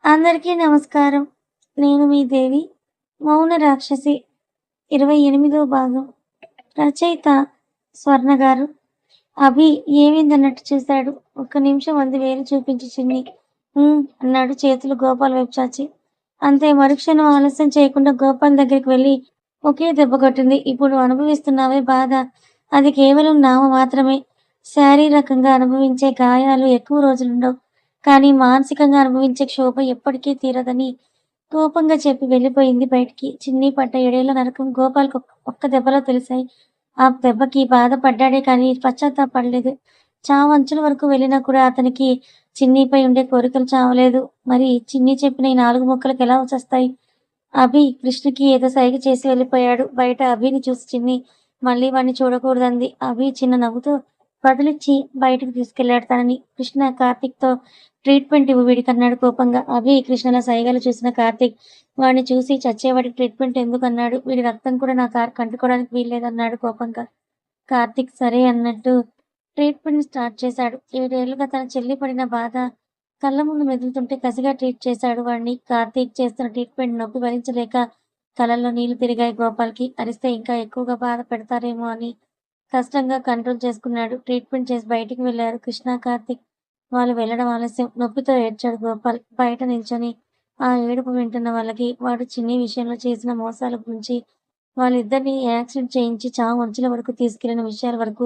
అందరికీ నమస్కారం. నేను మీ దేవి. 'మౌన రాక్షసి' 28వ భాగం. రచయిత స్వర్ణ గారు. అభి ఏమైందన్నట్టు చూశాడు. ఒక్క నిమిషం అంది వేలు చూపించి చిన్ని. అన్నాడు చేతులు గోపాల్ వైపు చాచి. అంతే మరుక్షణం ఆలస్యం చేయకుండా గోపాల్ దగ్గరికి వెళ్ళి ఒకే దెబ్బ కొట్టింది. ఇప్పుడు అనుభవిస్తున్నావే బాధ, అది కేవలం నామ మాత్రమే. శారీరకంగా అనుభవించే గాయాలు ఎక్కువ రోజులుండవు. కానీ మానసికంగా అనుభవించే క్షోభ ఎప్పటికీ తీరదని కోపంగా చెప్పి వెళ్ళిపోయింది బయటికి. చిన్ని పడ్డ 7 ఏళ్ల నరకం గోపాల్‌కి ఒక్క దెబ్బలో తెలిసాయి. ఆ దెబ్బకి బాధపడ్డాడే కానీ పశ్చాత్తాపపడలేదు. చావు అంచుల వరకు వెళ్ళినా కూడా అతనికి చిన్నిపై ఉండే కోరికలు చావలేదు. మరి చిన్ని చెప్పిన ఈ 4 ముక్కలకి ఎలా చస్తాయి? అభి కృష్ణకి ఏదో సైగ చేసి వెళ్ళిపోయాడు. బయట అభిని చూసి చిన్ని మళ్ళీ వాణ్ణి చూడకూడదంది. అభి చిన్న నవ్వుతో బదులిచ్చి బయటకు తీసుకెళ్లాడు తనని. కృష్ణ కార్తీక్‌తో ట్రీట్మెంట్ ఇవ్వు వీడికన్నాడు కోపంగా. అభి కృష్ణల సైగలు చూసిన కార్తీక్ వాడిని చూసి చచ్చేవాడికి ట్రీట్మెంట్ ఎందుకన్నాడు. వీడి రక్తం కూడా నా కంటుకోవడానికి వీల్లేదన్నాడు కోపంగా. కార్తీక్ సరే అన్నట్టు ట్రీట్మెంట్ స్టార్ట్ చేశాడు. 7 ఏళ్లుగా తన చెల్లి పడిన బాధ కళ్ళ ముందు మెదులుతుంటే కసిగా ట్రీట్ చేశాడు వాడిని. కార్తీక్ చేస్తున్న ట్రీట్మెంట్ నొప్పి భరించలేక కళ్ళల్లో నీళ్లు తిరిగాయి గోపాల్‌కి. అరిస్తే ఇంకా ఎక్కువగా బాధ పెడతారేమో అని కష్టంగా కంట్రోల్ చేసుకున్నాడు. ట్రీట్మెంట్ చేసి బయటికి వెళ్లారు కృష్ణ, కార్తీక్. వాళ్ళు వెళ్లడం ఆలస్యం. నొప్పితో ఏడ్చాడు గోపాల్. బయట నిల్చొని ఆ ఏడుపు వింటున్న వాళ్ళకి వాడు చిన్ని విషయంలో చేసిన మోసాల గురించి, వాళ్ళిద్దరిని యాక్సిడెంట్ చేయించి చావు అంచుల వరకు తీసుకెళ్లిన విషయాల వరకు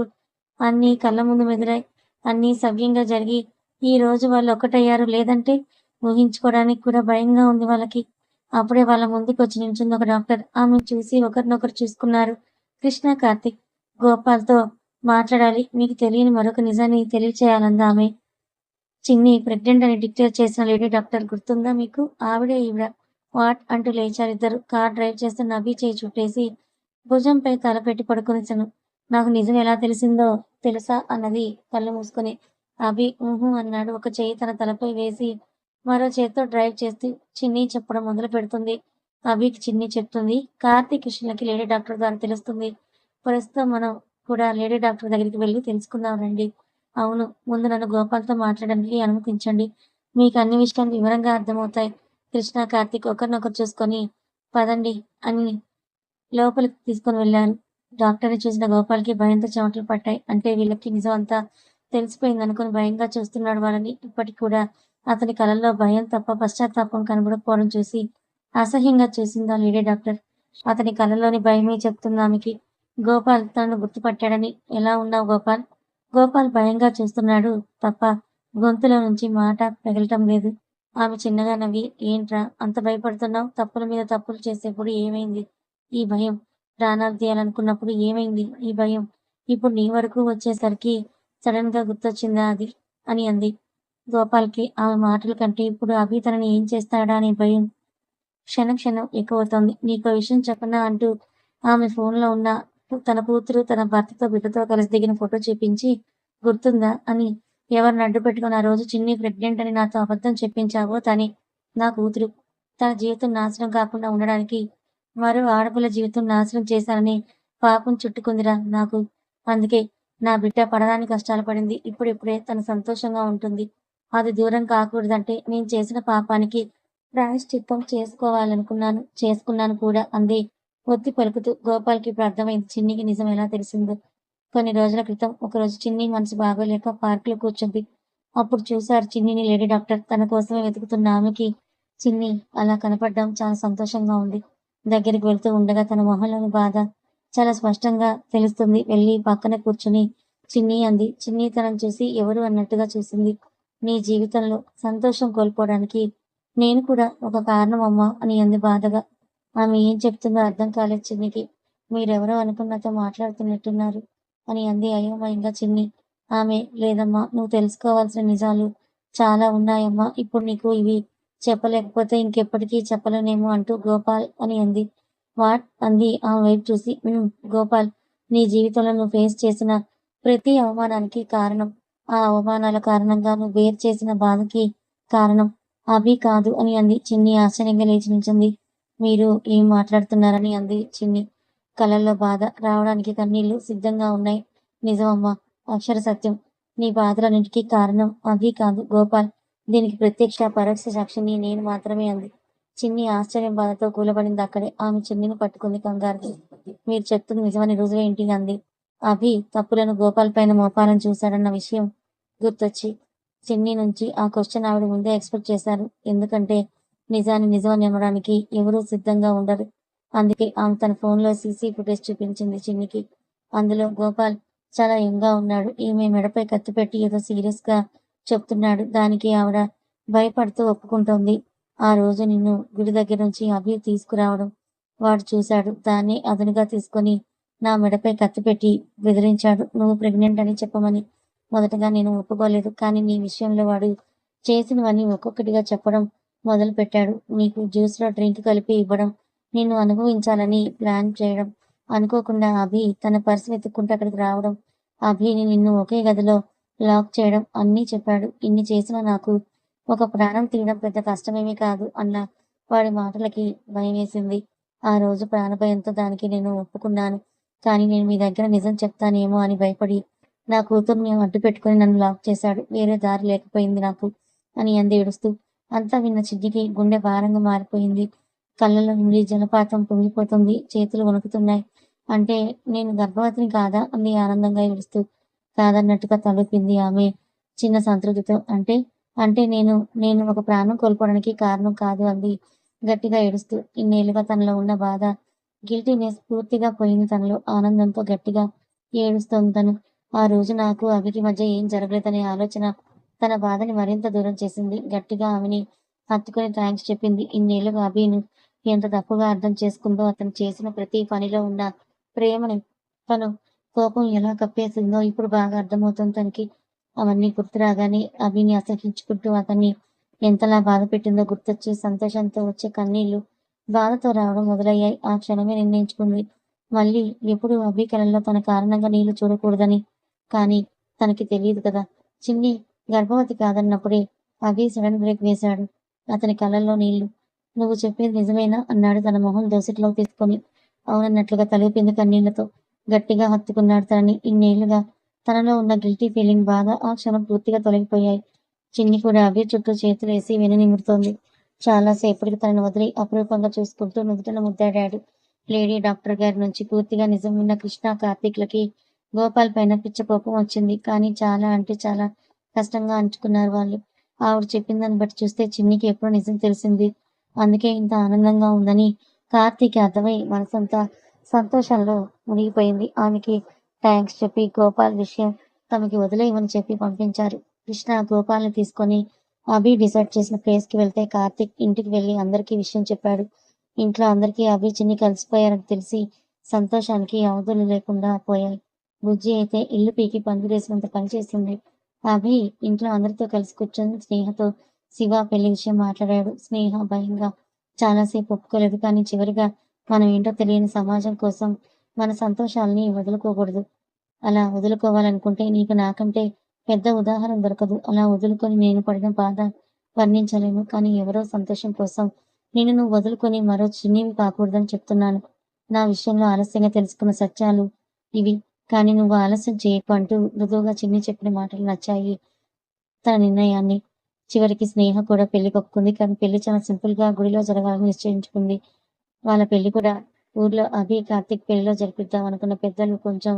అన్నీ కళ్ళ ముందు మెదిలాయి. అన్నీ సవ్యంగా జరిగి ఈ రోజు వాళ్ళు ఒక్కటయ్యారు. లేదంటే ఊహించుకోవడానికి కూడా భయంగా ఉంది వాళ్ళకి. అప్పుడే వాళ్ళ ముందుకొచ్చి నిల్చుంది ఒక డాక్టర్. ఆమెను చూసి ఒకరినొకరు చూసుకున్నారు కృష్ణ, కార్తీక్. గోపాల్‌తో మాట్లాడాలి. మీకు తెలియని మరొక నిజాన్ని తెలియచేయాలంది ఆమె. చిన్ని ప్రెగ్నెంట్ అని డిక్లేర్ చేసిన లేడీ డాక్టర్ గుర్తుందా మీకు? ఆవిడే ఈవిడ. వాట్ అంటూ లేచారిద్దరు. కార్ డ్రైవ్ చేస్తున్న అభి చేయి చుట్టేసి భుజంపై తల పెట్టి పడుకొనేశాను. నాకు నిజం ఎలా తెలిసిందో తెలుసా అన్నది కళ్ళు మూసుకొని. అభి ఊహూ అన్నాడు. ఒక చెయ్యి తన తలపై వేసి మరో చేత్తో డ్రైవ్ చేస్తూ చిన్ని చెప్పడం మొదలు పెడుతుంది. అభికి చిన్ని చెప్తుంది. కార్తీక్ కృష్ణలకి లేడీ డాక్టర్ ద్వారా తెలుస్తుంది. ప్రస్తుతం మనం కూడా లేడీ డాక్టర్ దగ్గరికి వెళ్ళి తెలుసుకుందాం రండి. అవును, ముందు నన్ను గోపాల్‌తో మాట్లాడడానికి అనుమతించండి. మీకు అన్ని విషయాలు వివరంగా అర్థమవుతాయి. కృష్ణ, కార్తీక్ ఒకరినొకరు చూసుకొని పదండి అని లోపలికి తీసుకొని వెళ్లారు. డాక్టర్‌ని చూసిన గోపాల్‌కి భయంతో చెమటలు పట్టాయి. అంటే వీళ్ళకి నిజం అంతా తెలిసిపోయిందనుకుని భయంగా చూస్తున్నాడు వాళ్ళని. ఇప్పటికి కూడా అతని కళ్ళల్లో భయం తప్ప పశ్చాత్తాపం కనబడకపోవడం చూసి అసహ్యంగా చూసింది ఆ లేడీ డాక్టర్. అతని కళ్ళలోని భయమే చెప్తుంది ఆమెకి. గోపాల్ తనను గుర్తుపట్టాడని. ఎలా ఉన్నావు గోపాల్? గోపాల్ భయంగా చూస్తున్నాడు తప్ప గొంతులో నుంచి మాట పెగలటం లేదు. ఆమె చిన్నగా నవ్వి, ఏంట్రా అంత భయపడుతున్నావు? తప్పుల మీద తప్పులు చేసేప్పుడు ఏమైంది ఈ భయం? ప్రాణాలు తీయాలనుకున్నప్పుడు ఏమైంది ఈ భయం? ఇప్పుడు నీ వరకు వచ్చేసరికి సడన్ గా గుర్తొచ్చిందా అది అని అంది. గోపాల్‌కి ఆమె మాటల కంటే ఇప్పుడు అభి తనని ఏం చేస్తాడా అనే భయం క్షణం క్షణం ఎక్కువవుతోంది. నీకో విషయం చెప్పనా అంటూ ఆమె ఫోన్‌లో ఉన్న తన కూతురు తన భర్తతో బిడ్డతో కలిసి దిగిన ఫోటో చూపించి, గుర్తుందా అని ఎవరిని అడ్డు పెట్టుకొని ఆ రోజు చిన్ని ప్రెగ్నెంట్ అని నాతో అబద్ధం చెప్పించావో తనే నా కూతురు. తన జీవితం నాశనం కాకుండా ఉండడానికి మరో ఆడపిల్ల జీవితం నాశనం చేశానని పాపం చుట్టుకుందిరా నాకు. అందుకే నా బిడ్డ పడరాని కష్టాలు పడింది. ఇప్పుడిప్పుడే తను సంతోషంగా ఉంటుంది. అది దూరం కాకూడదంటే నేను చేసిన పాపానికి ప్రాయశ్చిత్తం చేసుకోవాలనుకున్నాను. చేసుకున్నాను కూడా అంది ఒత్తి పలుకుతూ. గోపాల్‌కి ఇప్పుడు అర్థమైంది చిన్నికి నిజం ఎలా తెలిసిందో. కొన్ని రోజుల క్రితం ఒకరోజు చిన్ని మనసు బాగోలేక పార్క్‌లో కూర్చుంది. అప్పుడు చూశారు చిన్నిని లేడీ డాక్టర్. తన కోసమే వెతుకుతున్న ఆమెకి చిన్ని అలా కనపడడం చాలా సంతోషంగా ఉంది. దగ్గరికి వెళ్తూ ఉండగా తన మొహంలోని బాధ చాలా స్పష్టంగా తెలుస్తుంది. వెళ్ళి పక్కన కూర్చుని చిన్ని అంది. చిన్ని తనని చూసి ఎవరు అన్నట్టుగా చూసింది. నీ జీవితంలో సంతోషం కోల్పోవడానికి నేను కూడా ఒక కారణం అమ్మా అని అంది బాధగా. ఆమె ఏం చెప్తుందో అర్థం కాలేదు చిన్నికి. మీరెవరో అనుకుని నాతో మాట్లాడుతున్నట్టున్నారు అని అంది అయోమయంగా చిన్ని. ఆమె లేదమ్మా, నువ్వు తెలుసుకోవాల్సిన నిజాలు చాలా ఉన్నాయమ్మా. ఇప్పుడు నీకు ఇవి చెప్పలేకపోతే ఇంకెప్పటికీ చెప్పలేనేమో అంటూ గోపాల్ అని అంది. వాట్ అంది ఆమె వైపు చూసి. గోపాల్, నీ జీవితంలో నువ్వు ఫేస్ చేసిన ప్రతి అవమానానికి కారణం, ఆ అవమానాల కారణంగా నువ్వు బేర్ చేసిన బాధకి కారణం అభి కాదు అని అంది. చిన్ని ఆశ్చర్యంగా లేచి నిల్చుంది. మీరు ఏం మాట్లాడుతున్నారని అంది చిన్ని. కళ్ళల్లో బాధ రావడానికి కన్నీళ్లు సిద్ధంగా ఉన్నాయి. నిజమమ్మా, అక్షర సత్యం. నీ బాధలన్నిటికీ కారణం అభి కాదు గోపాల్. దీనికి ప్రత్యక్ష పరోక్ష సాక్షిని నేను మాత్రమే అంది. చిన్ని ఆశ్చర్యం బాధతో కూలబడింది అక్కడే. ఆమె చిన్నిని పట్టుకుంది కంగారుకి. మీరు చెప్తుంది నిజమని రుజువేంటి అంది. అభి తప్పులను గోపాల్ పైన మోపాలని చూశాడన్న విషయం గుర్తొచ్చి చిన్ని నుంచి ఆ క్వశ్చన్ ఆవిడ ముందే ఎక్స్పెక్ట్ చేశారు. ఎందుకంటే నిజాన్ని నిజమని నమ్మడానికి ఎవరూ సిద్ధంగా ఉండరు. అందుకే ఆమె తన ఫోన్లో సీసీ ఫుటేజ్ చూపించింది చిన్నికి. అందులో గోపాల్ చాలా యంగా ఉన్నాడు. ఈమె మెడపై కత్తి పెట్టి ఏదో సీరియస్ గా చెప్తున్నాడు. దానికి ఆవిడ భయపడుతూ ఒప్పుకుంటోంది. ఆ రోజు నిన్ను గుడి దగ్గర నుంచి అభి తీసుకురావడం వాడు చూశాడు. దాన్ని అదునుగా తీసుకొని నా మెడపై కత్తి పెట్టి బెదిరించాడు. నువ్వు ప్రెగ్నెంట్ అని చెప్పమని. మొదటగా నేను ఒప్పుకోలేదు. కానీ నీ విషయంలో వాడు చేసినవన్నీ ఒక్కొక్కటిగా చెప్పడం మొదలు పెట్టాడు. నీకు జ్యూస్లో డ్రింక్ కలిపి ఇవ్వడం, నిన్ను అనుభవించాలని ప్లాన్ చేయడం, అనుకోకుండా అభి తన పర్సు వెతుక్కుంటూ అక్కడికి రావడం, అభిని నిన్ను ఒకే గదిలో లాక్ చేయడం అన్నీ చెప్పాడు. ఇన్ని చేసినా నాకు ఒక ప్రాణం తీయడం పెద్ద కష్టమేమీ కాదు అన్న వాడి మాటలకి భయమేసింది. ఆ రోజు ప్రాణభయంతో దానికి నేను ఒప్పుకున్నాను. కానీ నేను మీ దగ్గర నిజం చెప్తానేమో అని భయపడి నా కూతుర్ని అడ్డు పెట్టుకుని నన్ను లాక్ చేశాడు. వేరే దారి లేకపోయింది నాకు అని అంది ఏడుస్తూ. అంతా విన్న చిన్నికి గుండె భారంగా మారిపోయింది. కళ్ళలో నుండి జలపాతం పొంగిపోతుంది. చేతులు వణుకుతున్నాయి. అంటే నేను గర్భవతిని కాదా అంది ఆనందంగా ఏడుస్తూ. కాదన్నట్టుగా తలూపింది ఆమె చిన్న సంతృప్తితో. అంటే అంటే నేను నేను ఒక ప్రాణం కోల్పోవడానికి కారణం కాదు అంది గట్టిగా ఏడుస్తూ. ఇన్నేళ్లుగా తనలో ఉన్న బాధ, గిల్టీనెస్ పూర్తిగా పోయింది తనలో. ఆనందంతో గట్టిగా ఏడుస్తోంది తను. ఆ రోజు నాకు అభికి మధ్య ఏం జరగలేదనే ఆలోచన తన బాధని మరింత దూరం చేసింది. గట్టిగా ఆమెని హత్తుకుని థ్యాంక్స్ చెప్పింది. ఇన్నేళ్లుగా అభిను ఎంత తప్పుగా అర్థం చేసుకుందో, అతను చేసిన ప్రతి పనిలో ఉన్న ప్రేమని తను కోపం ఎలా కప్పేసిందో ఇప్పుడు బాగా అర్థమవుతుంది తనకి. అవన్నీ గుర్తు రాగానే అభిని అసహించుకుంటూ అతన్ని ఎంతలా బాధ పెట్టిందో గుర్తొచ్చి సంతోషంతో వచ్చే కన్నీళ్లు బాధతో రావడం మొదలయ్యాయి. ఆ క్షణమే నిర్ణయించుకుంది మళ్ళీ ఎప్పుడు అభి కళల్లో తన కారణంగా నీళ్లు చూడకూడదని. కానీ తనకి తెలియదు కదా. చిన్ని గర్భవతి కాదన్నప్పుడే అభి సడన్ బ్రేక్ వేశాడు. అతని కళ్ళల్లో నీళ్లు. నువ్వు చెప్పేది నిజమేనా అన్నాడు తన మొహం దోసిట్లో తీసుకొని. అవునన్నట్లుగా తలూపింది కన్నీళ్లతో. గట్టిగా హత్తుకున్నాడు తనని. ఇన్నేళ్లుగా తనలో ఉన్న గిల్టీ ఫీలింగ్, బాధ ఆ క్షణం పూర్తిగా తొలగిపోయాయి. చిన్ని కూడా అభి చుట్టూ చేతులేసి వెనునిమురుతోంది. చాలాసేపటికి తనను వదిలి అపురూపంగా చూసుకుంటూ నుదుటన ముద్దాడాడు. లేడీ డాక్టర్ గారి నుంచి పూర్తిగా నిజం విన్న కృష్ణ, కార్తీక్లకి గోపాల్ పైన పిచ్చ కోపం వచ్చింది. కానీ చాలా అంటే చాలా కష్టంగా అంచుకున్నారు వాళ్ళు. ఆవిడ చెప్పిందాన్ని బట్టి చూస్తే చిన్నికి ఎప్పుడో నిజం తెలిసింది. అందుకే ఇంత ఆనందంగా ఉందని కార్తీకి అర్థమై మనసంతా సంతోషంలో మునిగిపోయింది. ఆమెకి థ్యాంక్స్ చెప్పి గోపాల్ విషయం తమకి వదిలేయమని చెప్పి పంపించారు. కృష్ణ గోపాల్ని తీసుకొని అభి డిసైడ్ చేసిన ప్లేస్ కి వెళ్తే కార్తీక్ ఇంటికి వెళ్లి అందరికీ విషయం చెప్పాడు. ఇంట్లో అందరికీ అభి చిన్ని కలిసిపోయారని తెలిసి సంతోషానికి అవధులు లేకుండా పోయాయి. బుజ్జి అయితే ఇల్లు పీకి పందిరేసినంత పని చేసింది. అభి ఇంట్లో అందరితో కలిసి కూర్చొని స్నేహతో శివ పెళ్లి విషయం మాట్లాడాడు. స్నేహ భయంగా చాలాసేపు ఒప్పుకోలేదు. కానీ చివరిగా మనం ఏంటో తెలియని సమాజం కోసం మన సంతోషాలని వదులుకోకూడదు. అలా వదులుకోవాలనుకుంటే నీకు నాకంటే పెద్ద ఉదాహరణ దొరకదు. అలా వదులుకొని నేను పడిన బాధ వర్ణించలేను. కానీ ఎవరో సంతోషం కోసం నిన్ను నువ్వు వదులుకొని మరో చిన్నివి కాకూడదని చెప్తున్నాను. నా విషయంలో ఆలస్యంగా తెలుసుకున్న సత్యాలు ఇవి. కానీ నువ్వు ఆలస్యం చేయకు అంటూ మృదువుగా చిన్ని చెప్పిన మాటలు నచ్చాయి తన నిర్ణయాన్ని. చివరికి స్నేహ కూడా పెళ్లి ఒప్పుకుంది. కానీ పెళ్లి చాలా సింపుల్ గా గుడిలో జరగాలని నిశ్చయించుకుంది. వాళ్ళ పెళ్లి కూడా ఊర్లో అభి, కార్తీక్ పెళ్లిలో జరిపిద్దాం అనుకున్న పెద్దలు కొంచెం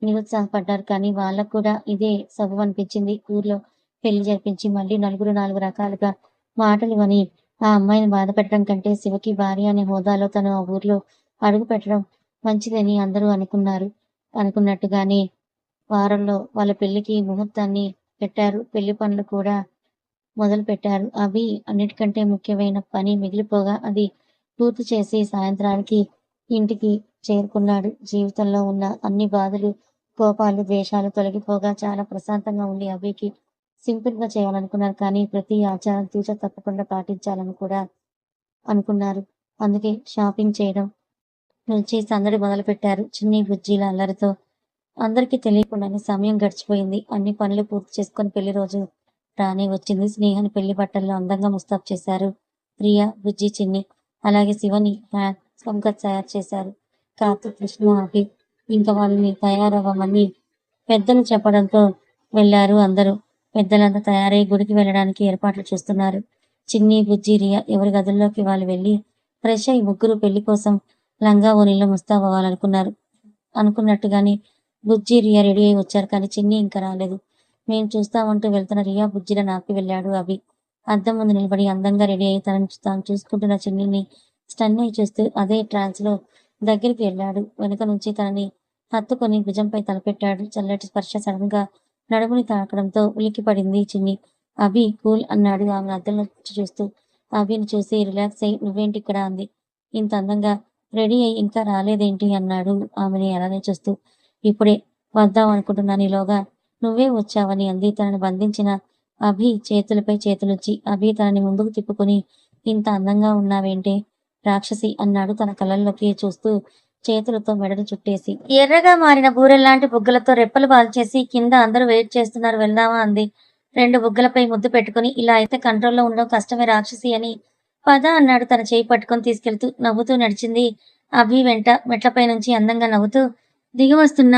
నిరుత్సాహపడ్డారు. కానీ వాళ్ళకు కూడా ఇదే సబబు అనిపించింది. ఊర్లో పెళ్లి జరిపించి మళ్ళీ నలుగురు నాలుగు రకాలుగా మాటలు అని ఆ అమ్మాయిని బాధ పెట్టడం కంటే శివకి భార్య అనే హోదాలో తను ఆ ఊర్లో అడుగు పెట్టడం మంచిదని అందరూ అనుకున్నట్టుగానే వారంలో వాళ్ళ పెళ్లికి ముహూర్తాన్ని పెట్టారు. పెళ్లి పనులు కూడా మొదలు పెట్టారు. అభి అన్నిటికంటే ముఖ్యమైన పని మిగిలిపోగా అది పూర్తి చేసి సాయంత్రానికి ఇంటికి చేరుకున్నాడు. జీవితంలో ఉన్న అన్ని బాధలు, కోపాలు, ద్వేషాలు తొలగిపోగా చాలా ప్రశాంతంగా ఉంది అభికి. సింపుల్ గా చేయాలనుకున్నారు. కానీ ప్రతి ఆచారం తూచ తప్పకుండా పాటించాలని కూడా అనుకున్నారు. అందుకే షాపింగ్ చేయడం నుంచి సందడి మొదలు పెట్టారు. చిన్ని బుజ్జీల అల్లరితో అందరికీ తెలియకుండానే సమయం గడిచిపోయింది. అన్ని పనులు పూర్తి చేసుకొని పెళ్లి రోజు రానే వచ్చింది. స్నేహని పెళ్లి బట్టల్లో అందంగా ముస్తాబు చేశారు ప్రియ, బుజ్జి, చిన్ని. అలాగే శివని హ్యాండ్సమ్‌గా తయారు చేశారు కార్తీక్, కృష్ణ, అభి. ఇంకా వాళ్ళని తయారవ్వమని పెద్దలు చెప్పడంతో వెళ్లారు అందరూ. పెద్దలంతా తయారై గుడికి వెళ్ళడానికి ఏర్పాట్లు చేస్తున్నారు. చిన్ని, బుజ్జి, రియా ఎవరి గదుల్లోకి వాళ్ళు వెళ్ళి ఫ్రెష్ అయి ముగ్గురు పెళ్లి కోసం లంగా ఓణీల్లో ముస్తాబవ్వాలనుకున్నారు. అనుకున్నట్టుగానే బుజ్జి, రియా రెడీ అయి వచ్చారు. కానీ చిన్ని ఇంకా రాలేదు. మేం చూస్తామంటూ వెళ్తున్న రియా బుజ్జిలను ఆపి వెళ్ళాడు అభి. అద్దం ముందు నిలబడి అందంగా రెడీ అయి తనని తాను చూసుకుంటున్న చిన్నిని స్టన్ అయి చూస్తూ అదే ట్రాన్స్ లో దగ్గరికి వెళ్ళాడు. వెనుక నుంచి తనని హత్తుకొని భుజంపై తలపెట్టాడు. చల్లటి స్పర్శ సడన్ గా నడుముని తాకడంతో ఉలిక్కిపడింది చిన్ని. అభి కూల్ అన్నాడు ఆమె అద్దంలో చూస్తూ. అభిని చూసి రిలాక్స్ అయి నువ్వేంటి ఇక్కడ అంది. ఇంత అందంగా రెడీ అయి ఇంకా రాలేదేంటి అన్నాడు ఆమెని అలానే చూస్తూ. ఇప్పుడే వద్దాం అనుకుంటున్నాను, ఈలోగా నువ్వే వచ్చావని అంది. తనని బంధించిన అభి చేతులపై చేతులుచ్చి. అభి తనని ముందుకు తిప్పుకొని ఇంత అందంగా ఉన్నావేంటే రాక్షసి అన్నాడు తన కళ్ళల్లోకి చూస్తూ చేతులతో మెడను చుట్టేసి. ఎర్రగా మారిన బూరెల్లాంటి బుగ్గలతో రెప్పలు బాల్చేసి కింద అందరూ వెయిట్ చేస్తున్నారు, వెళ్దామా అంది. 2 బుగ్గలపై ముద్దు పెట్టుకుని. ఇలా అయితే కంట్రోల్లో ఉండడం కష్టమే రాక్షసి అని. పద అన్నాడు తన చేయి పట్టుకొని తీసుకెళ్తూ. నవ్వుతూ నడిచింది అభి వెంట. మెట్లపై నుంచి అందంగా నవ్వుతూ దిగివస్తున్న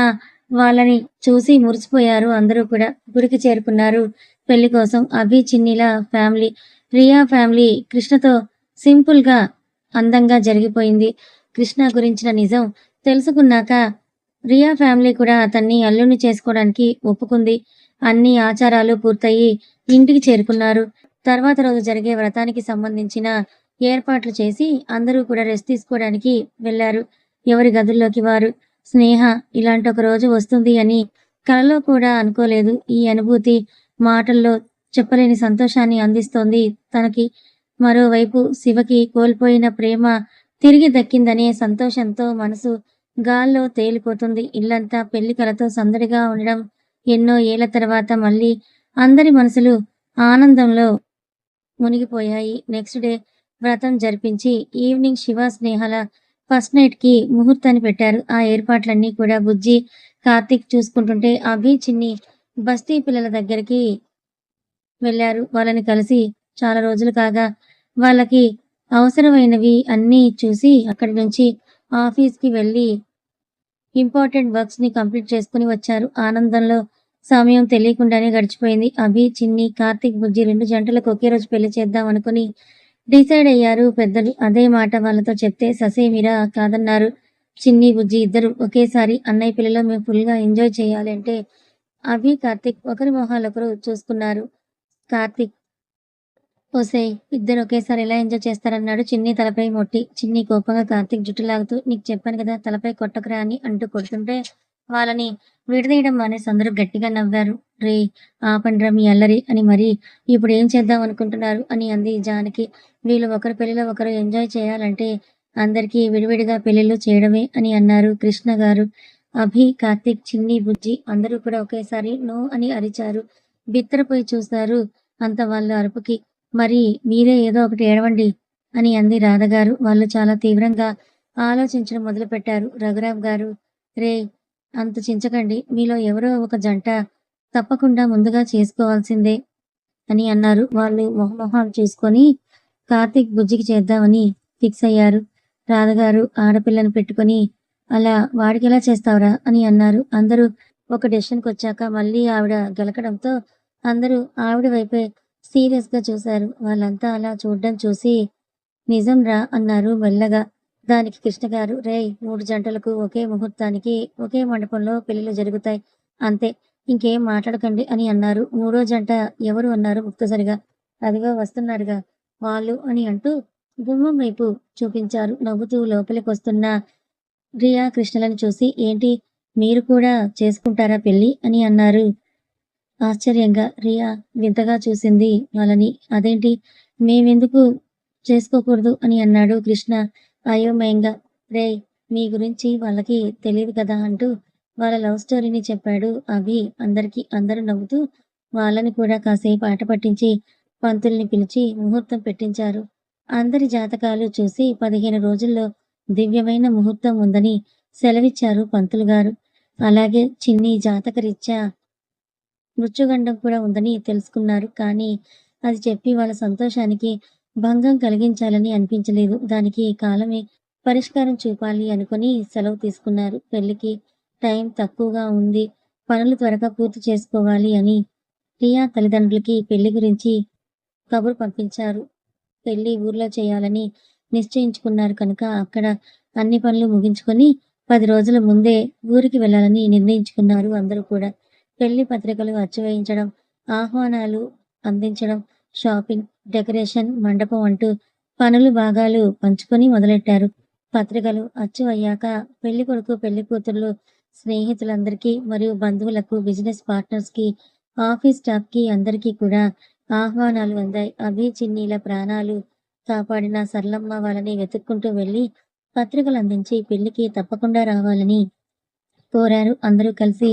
వాళ్ళని చూసి మురిసిపోయారు అందరూ కూడా. గుడికి చేరుకున్నారు పెళ్లి కోసం. అభి, చిన్నిల ఫ్యామిలీ, రియా ఫ్యామిలీ కృష్ణతో సింపుల్ గా అందంగా జరిగిపోయింది. కృష్ణ గురించిన నిజం తెలుసుకున్నాక రియా ఫ్యామిలీ కూడా అతన్ని అల్లుని చేసుకోవడానికి ఒప్పుకుంది. అన్ని ఆచారాలు పూర్తయి ఇంటికి చేరుకున్నారు. తర్వాత రోజు జరిగే వ్రతానికి సంబంధించిన ఏర్పాట్లు చేసి అందరూ కూడా రెస్ట్ తీసుకోవడానికి వెళ్లారు ఎవరి గదుల్లోకి వారు. స్నేహ ఇలాంటి ఒక రోజు వస్తుంది అని కలలో కూడా అనుకోలేదు. ఈ అనుభూతి మాటల్లో చెప్పలేని సంతోషాన్ని అందిస్తోంది తనకి. మరోవైపు శివకి కోల్పోయిన ప్రేమ తిరిగి దక్కిందనే సంతోషంతో మనసు గాల్లో తేలిపోతుంది. ఇల్లంతా పెళ్లి కలతో సందడిగా ఉండడం. ఎన్నో ఏళ్ల తర్వాత మళ్ళీ అందరి మనసులు ఆనందంలో మునిగిపోయాయి. నెక్స్ట్ డే వ్రతం జరిపించి ఈవినింగ్ శివ, స్నేహల ఫస్ట్ నైట్ కి ముహూర్తాన్ని పెట్టారు. ఆ ఏర్పాట్లన్నీ కూడా బుజ్జి, కార్తీక్ చూసుకుంటుంటే అభి, చిన్ని బస్తీ పిల్లల దగ్గరికి వెళ్లారు. వాళ్ళని కలిసి చాలా రోజులు కాగా వాళ్ళకి అవసరమైనవి అన్నీ చూసి అక్కడి నుంచి ఆఫీస్కి వెళ్ళి ఇంపార్టెంట్ వర్క్స్ ని కంప్లీట్ చేసుకుని వచ్చారు. ఆనందంలో సమయం తెలియకుండానే గడిచిపోయింది. అభి, చిన్ని, కార్తీక్, బుజ్జి 2 జంటలకు ఒకే రోజు పెళ్లి చేద్దాం అనుకుని డిసైడ్ అయ్యారు పెద్దలు. అదే మాట వాళ్ళతో చెప్తే ససేమిరా కాదన్నారు. చిన్ని, బుజ్జి ఇద్దరు ఒకేసారి అన్నయ్య పెళ్లిలో మేము ఫుల్ గా ఎంజాయ్ చేయాలి అంటే అభి, కార్తీక్ ఒకరి మొహాలొకరు చూసుకున్నారు. కార్తీక్ ఓసేయ్ ఇద్దరు ఒకేసారి ఎలా ఎంజాయ్ చేస్తారన్నాడు చిన్ని తలపై మొట్టి. చిన్ని కోపంగా కార్తీక్ జుట్టు లాగుతూ నీకు చెప్పాను కదా తలపై కొట్టకురా అని అంటూ కొడుతుంటే వాళ్ళని విడదీయడం మానేసి అందరూ గట్టిగా నవ్వారు. రే ఆపండ్రా మీ అల్లరి అని. మరి ఇప్పుడు ఏం చేద్దాం అనుకుంటున్నారు అని అంది జానకి. వీళ్ళు ఒకరి పెళ్లిలో ఒకరు ఎంజాయ్ చేయాలంటే అందరికీ విడివిడిగా పెళ్లిళ్ళు చేయడమే అని అన్నారు కృష్ణ గారు. అభి, కార్తీక్, చిన్ని, బుజ్జి అందరూ కూడా ఒకేసారి నో అని అరిచారు. బిత్తరపోయి చూశారు అంత వాళ్ళ అరుపుకి. మరి మీరే ఏదో ఒకటి ఏడవండి అని అంది రాధగారు. వాళ్ళు చాలా తీవ్రంగా ఆలోచించడం మొదలుపెట్టారు. రఘురాం గారు రే అంత చించకండి, మీలో ఎవరో ఒక జంట తప్పకుండా ముందుగా చేసుకోవాల్సిందే అని అన్నారు. వాళ్ళు మొహమొహాలు చూసుకొని కార్తీక్, బుజ్జికి చేద్దామని ఫిక్స్ అయ్యారు. రాధగారు ఆడపిల్లని పెట్టుకొని అలా వాడికెలా చేస్తావురా అని అన్నారు. అందరూ ఒక డెసిషన్కి వచ్చాక మళ్ళీ ఆవిడ గెలకడంతో అందరూ ఆవిడ వైపే సీరియస్ గా చూశారు. వాళ్ళంతా అలా చూడడం చూసి నిజం రా అన్నారు మెల్లగా. దానికి కృష్ణ గారు రేయ్ 3 జంటలకు ఒకే ముహూర్తానికి ఒకే మండపంలో పెళ్లిళ్ళు జరుగుతాయి అంతే, ఇంకేం మాట్లాడకండి అని అన్నారు. 3వ జంట ఎవరు అన్నారు ముక్తసరిగా. అదిగో వస్తున్నారుగా వాళ్ళు అని అంటూ గుమ్మం వైపు చూపించారు. నవ్వుతూ లోపలికి వస్తున్న రియా, కృష్ణలను చూసి ఏంటి మీరు కూడా చేసుకుంటారా పెళ్లి అని అన్నారు ఆశ్చర్యంగా. రియా వింతగా చూసింది వాళ్ళని. అదేంటి మేమెందుకు చేసుకోకూడదు అని అన్నాడు కృష్ణ అయోమయంగా. రేయ్ మీ గురించి వాళ్ళకి తెలియదు కదా అంటూ వాళ్ళ లవ్ స్టోరీని చెప్పాడు అభి అందరికీ. అందరూ నవ్వుతూ వాళ్ళని కూడా కాసేపు ఆట పట్టించి పంతుల్ని పిలిచి ముహూర్తం పెట్టించారు. అందరి జాతకాలు చూసి 15 రోజుల్లో దివ్యమైన ముహూర్తం ఉందని సెలవిచ్చారు పంతులు గారు. అలాగే చిన్ని జాతకరీత్యా మృత్యుగండం కూడా ఉందని తెలుసుకున్నారు. కానీ అది చెప్పి వాళ్ళ సంతోషానికి భంగం కలిగించాలని అనిపించలేదు. దానికి కాలమే పరిష్కారం చూపాలి అనుకుని సెలవు తీసుకున్నారు. పెళ్లికి టైం తక్కువగా ఉంది, పనులు త్వరగా పూర్తి చేసుకోవాలి అని రియా తల్లిదండ్రులకి పెళ్లి గురించి కబురు పంపించారు. పెళ్లి ఊర్లో చేయాలని నిశ్చయించుకున్నారు కనుక అక్కడ అన్ని పనులు ముగించుకొని 10 రోజుల ముందే ఊరికి వెళ్ళాలని నిర్ణయించుకున్నారు అందరూ కూడా. పెళ్లి పత్రికలు అచ్చు వేయించడం, ఆహ్వానాలు అందించడం, షాపింగ్, డెకరేషన్, మండపం అంటూ పనులు భాగాలు పంచుకొని మొదలెట్టారు. పత్రికలు అచ్చు అయ్యాక పెళ్లికొడుకు, పెళ్లికూతురు స్నేహితులందరికీ మరియు బంధువులకు, బిజినెస్ పార్ట్నర్స్‌కి, ఆఫీస్ స్టాఫ్‌కి అందరికీ కూడా ఆహ్వానాలు అందాయి. అభి, చిన్నీల ప్రాణాలు కాపాడిన సరళమ్మ వాళ్ళని వెతుక్కుంటూ వెళ్లి పత్రికలు అందించి పెళ్లికి తప్పకుండా రావాలని కోరారు. అందరూ కలిసి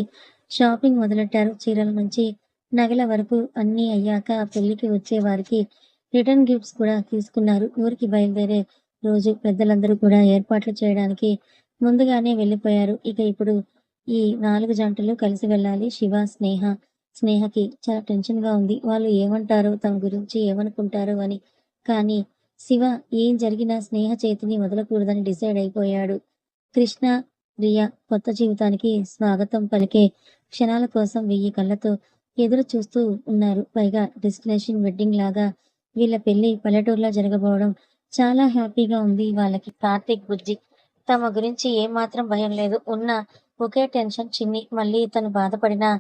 షాపింగ్ మొదలెట్టారు. చీరల నుంచి నగల వరకు అన్నీ అయ్యాక పెళ్లికి వచ్చే వారికి రిటర్న్ గిఫ్ట్స్ కూడా తీసుకున్నారు. ఊరికి బయలుదేరే రోజు పెద్దలందరూ కూడా ఏర్పాట్లు చేయడానికి ముందుగానే వెళ్ళిపోయారు. ఇక ఇప్పుడు ఈ 4 జంటలు కలిసి వెళ్ళాలి. శివ, స్నేహ. స్నేహకి చాలా టెన్షన్‌గా ఉంది. వాళ్ళు ఏమంటారో, తమ గురించి ఏమనుకుంటారో అని. కానీ శివ ఏం జరిగినా స్నేహ చేతిని వదలకూడదని డిసైడ్ అయిపోయాడు. కృష్ణ, రియా కొత్త జీవితానికి స్వాగతం పలికే క్షణాల కోసం 1000 కళ్ళతో ఎదురు చూస్తూ ఉన్నారు. పైగా డెస్టినేషన్ వెడ్డింగ్ లాగా వీళ్ళ పెళ్లి పల్లెటూరులో జరగబోవడం చాలా హ్యాపీగా ఉంది వాళ్ళకి. కార్తీక్, బుజ్జి తమ గురించి ఏమాత్రం భయం లేదు. ఉన్న ఒకే టెన్షన్ చిన్ని. మళ్ళీ తను బాధపడినా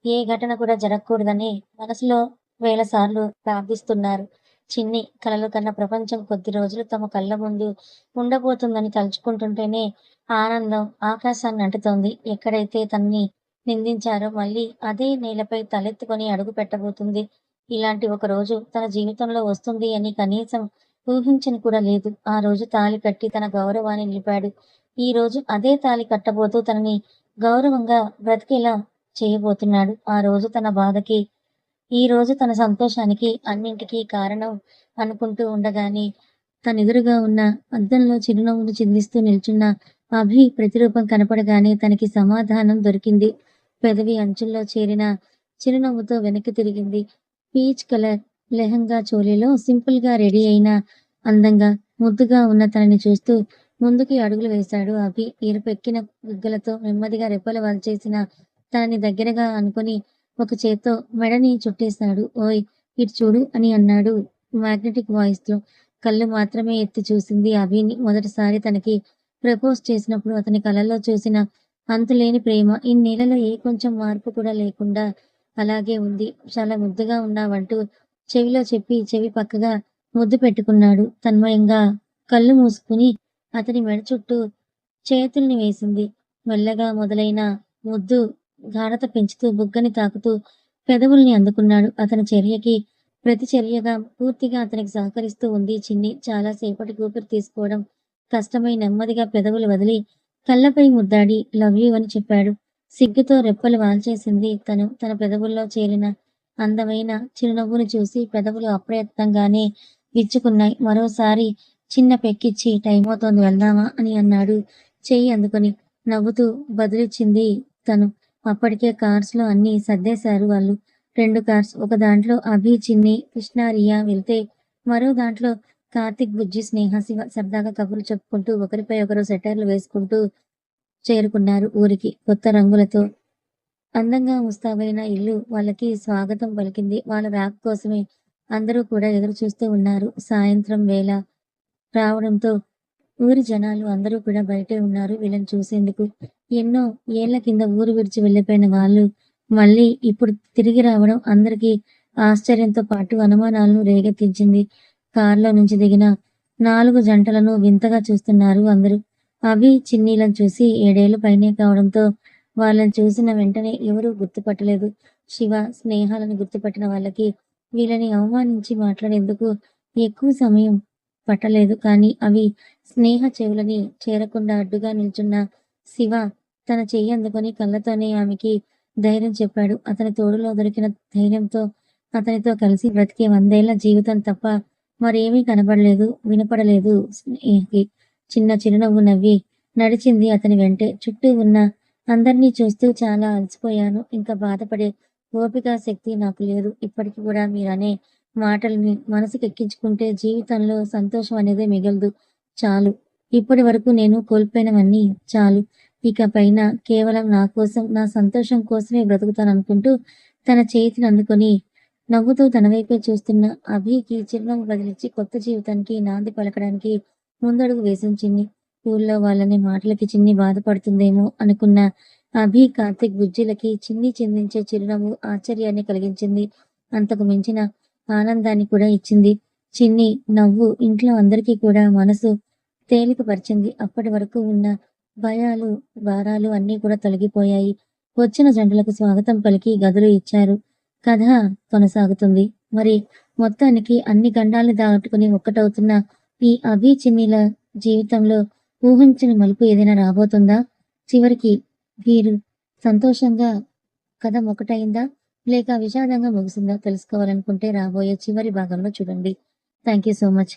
ఏ ఘటన కూడా జరగకూడదని మనసులో వేల సార్లు ప్రార్థిస్తున్నారు. చిన్ని కలలు కన్న ప్రపంచం కొద్ది రోజులు తమ కళ్ళ ముందు ఉండబోతుందని తలుచుకుంటుంటేనే ఆనందం ఆకాశాన్ని అంటుతోంది. ఎక్కడైతే తనని నిందించారో మళ్ళీ అదే నేలపై తలెత్తుకొని అడుగు పెట్టబోతుంది. ఇలాంటి ఒక రోజు తన జీవితంలో వస్తుంది అని కనీసం ఊహించని కూడా లేదు. ఆ రోజు తాళి కట్టి తన గౌరవాన్ని నిలిపాడు. ఈ రోజు అదే తాళి కట్టబోతూ తనని గౌరవంగా బ్రతికేలా చేయబోతున్నాడు. ఆ రోజు తన బాధకి, ఈ రోజు తన సంతోషానికి అన్నింటికీ కారణం అనుకుంటూ ఉండగానే తనెదురుగా ఉన్న అద్దంలో చిరునవ్వులు చిందిస్తూ నిల్చున్న అభి ప్రతిరూపం కనపడగానే తనకి సమాధానం దొరికింది. పెదవి అంచుల్లో చేరిన చిరునవ్వుతో వెనక్కి తిరిగింది. పీచ్ కలర్ లెహంగా చోలీలో సింపుల్ గా రెడీ అయిన అందంగా ముద్దుగా ఉన్న తనని చూస్తూ ముందుకి అడుగులు వేశాడు అభి. ఎరుపెక్కిన బుగ్గలతో నెమ్మదిగా రెప్పలు వాల్చేసిన తనని దగ్గరగా అనుకొని ఒక చేత్తో మెడని చుట్టేశాడు. ఓయ్ ఇటు చూడు అని అన్నాడు మ్యాగ్నెటిక్ వాయిస్ తో. కళ్ళు మాత్రమే ఎత్తి చూసింది అభిని. మొదటిసారి తనకి ప్రపోజ్ చేసినప్పుడు అతని కళ్ళల్లో చూసిన అంతులేని ప్రేమ ఇన్నేళ్లలో ఏ కొంచెం మార్పు కూడా లేకుండా అలాగే ఉంది. చాలా ముద్దుగా ఉన్నావంటూ చెవిలో చెప్పి చెవి పక్కగా ముద్దు పెట్టుకున్నాడు. తన్మయంగా కళ్ళు మూసుకుని అతని మెడ చుట్టూ చేతుల్ని వేసింది. మెల్లగా మొదలైన ముద్దు గాఢత పెంచుతూ బుగ్గని తాకుతూ పెదవుల్ని అందుకున్నాడు. అతని చర్యకి ప్రతిచర్యగా పూర్తిగా అతనికి సహకరిస్తూ ఉంది చిన్ని. చాలా సేపటి ఊపిరి తీసుకోవడం కష్టమై నెమ్మదిగా పెదవులు వదిలి కళ్ళపై ముద్దాడి లవ్ యూ అని చెప్పాడు. సిగ్గుతో రెప్పలు వాల్చేసింది తను. తన పెదవుల్లో చేరిన అందమైన చిరునవ్వును చూసి పెదవులు అప్రయత్నంగానే విచ్చుకున్నాయి. మరోసారి చిన్న పెక్కిచ్చి టైమవుతోంది వెళ్దామా అని అన్నాడు చెయ్యి అందుకొని. నవ్వుతూ బదులిచ్చింది తను. అప్పటికే కార్స్ లో అన్నీ సర్దేశారు వాళ్ళు. 2 కార్స్. ఒక దాంట్లో అభి, చిన్ని, కృష్ణ, రియా వెళ్తే మరో దాంట్లో కార్తీక్, బుజ్జి, స్నేహ, శివ సరదాగా కబుర్లు చెప్పుకుంటూ ఒకరిపై ఒకరు సెటైర్లు వేసుకుంటూ చేరుకున్నారు ఊరికి. కొత్త రంగులతో అందంగా ముస్తాబైన ఇల్లు వాళ్ళకి స్వాగతం పలికింది. వాళ్ళ రాక కోసమే అందరూ కూడా ఎదురు చూస్తూ ఉన్నారు. సాయంత్రం వేళ రావడంతో ఊరి జనాలు అందరూ కూడా బయటే ఉన్నారు వీళ్ళని చూసేందుకు. ఎన్నో ఏళ్ల కింద ఊరు విడిచి వెళ్ళిపోయిన వాళ్ళు మళ్ళీ ఇప్పుడు తిరిగి రావడం అందరికీ ఆశ్చర్యంతో పాటు అనుమానాలను రేకెత్తించింది. కారులో నుంచి దిగిన 4 జంటలను వింతగా చూస్తున్నారు అందరూ. అభి, చిన్నీలను చూసి 7 ఏళ్లు పైనే కావడంతో వాళ్ళని చూసిన వెంటనే ఎవరూ గుర్తుపట్టలేదు. శివ, స్నేహాలను గుర్తుపట్టిన వాళ్ళకి వీళ్ళని అవమానించి మాట్లాడేందుకు ఎక్కువ సమయం పట్టలేదు. కానీ అవి స్నేహ చెవులని చేరకుండా అడ్డుగా నిల్చున్న శివ తన చెయ్యి అందుకొని కళ్ళతోనే ఆమెకి ధైర్యం చెప్పాడు. అతని తోడులో దొరికిన ధైర్యంతో అతనితో కలిసి బ్రతికే 100 ఏళ్ల జీవితం తప్ప మరేమీ కనబడలేదు, వినపడలేదు. స్నేహకి చిన్న చిరునవ్వు నవ్వి నడిచింది అతని వెంటే. చుట్టూ ఉన్న అందర్నీ చూస్తూ చాలా అలసిపోయాను. ఇంకా బాధపడే ఓపిక, శక్తి నాకు లేదు. ఇప్పటికి కూడా మీరనే మాటల్ని మనసుకెక్కించుకుంటే జీవితంలో సంతోషం అనేది మిగలదు. చాలు. ఇప్పటి వరకు నేను కోల్పోయినవన్నీ చాలు. ఇక పైన కేవలం నా కోసం, నా సంతోషం కోసమే బ్రతుకుతాననుకుంటూ తన చేతిని అందుకొని నవ్వుతూ తన వైపే చూస్తున్న అభికి చిరునవ్వు బదిలిచ్చి కొత్త జీవితానికి నాంది పలకడానికి ముందడుగు వేసించింది. ఊళ్ళో వాళ్ళని మాటలకి చిన్ని బాధపడుతుందేమో అనుకున్న అభి, కార్తీక్ బుజ్జిలకి చిన్ని చిందించే చిరునవ్వు ఆశ్చర్యాన్ని కలిగించింది. అంతకు మించిన ఆనందాన్ని కూడా ఇచ్చింది. చిన్ని నవ్వు ఇంట్లో అందరికీ కూడా మనసు తేలికపరిచింది. అప్పటి వరకు ఉన్న భయాలు, భారాలు అన్నీ కూడా తొలగిపోయాయి. వచ్చిన జంటలకు స్వాగతం పలికి గదులు ఇచ్చారు. కథ కొనసాగుతుంది. మరి మొత్తానికి అన్ని గండాల్ని దాటుకుని ఒక్కటవుతున్న ఈ అభి, చిన్నిల జీవితంలో ఊహించని మలుపు ఏదైనా రాబోతుందా? చివరికి వీరు సంతోషంగా కథ ఒకటైందా? లేక విషాదంగా ముగిసిందా? తెలుసుకోవాలనుకుంటే రాబోయే చివరి భాగంలో చూడండి. Thank you so much.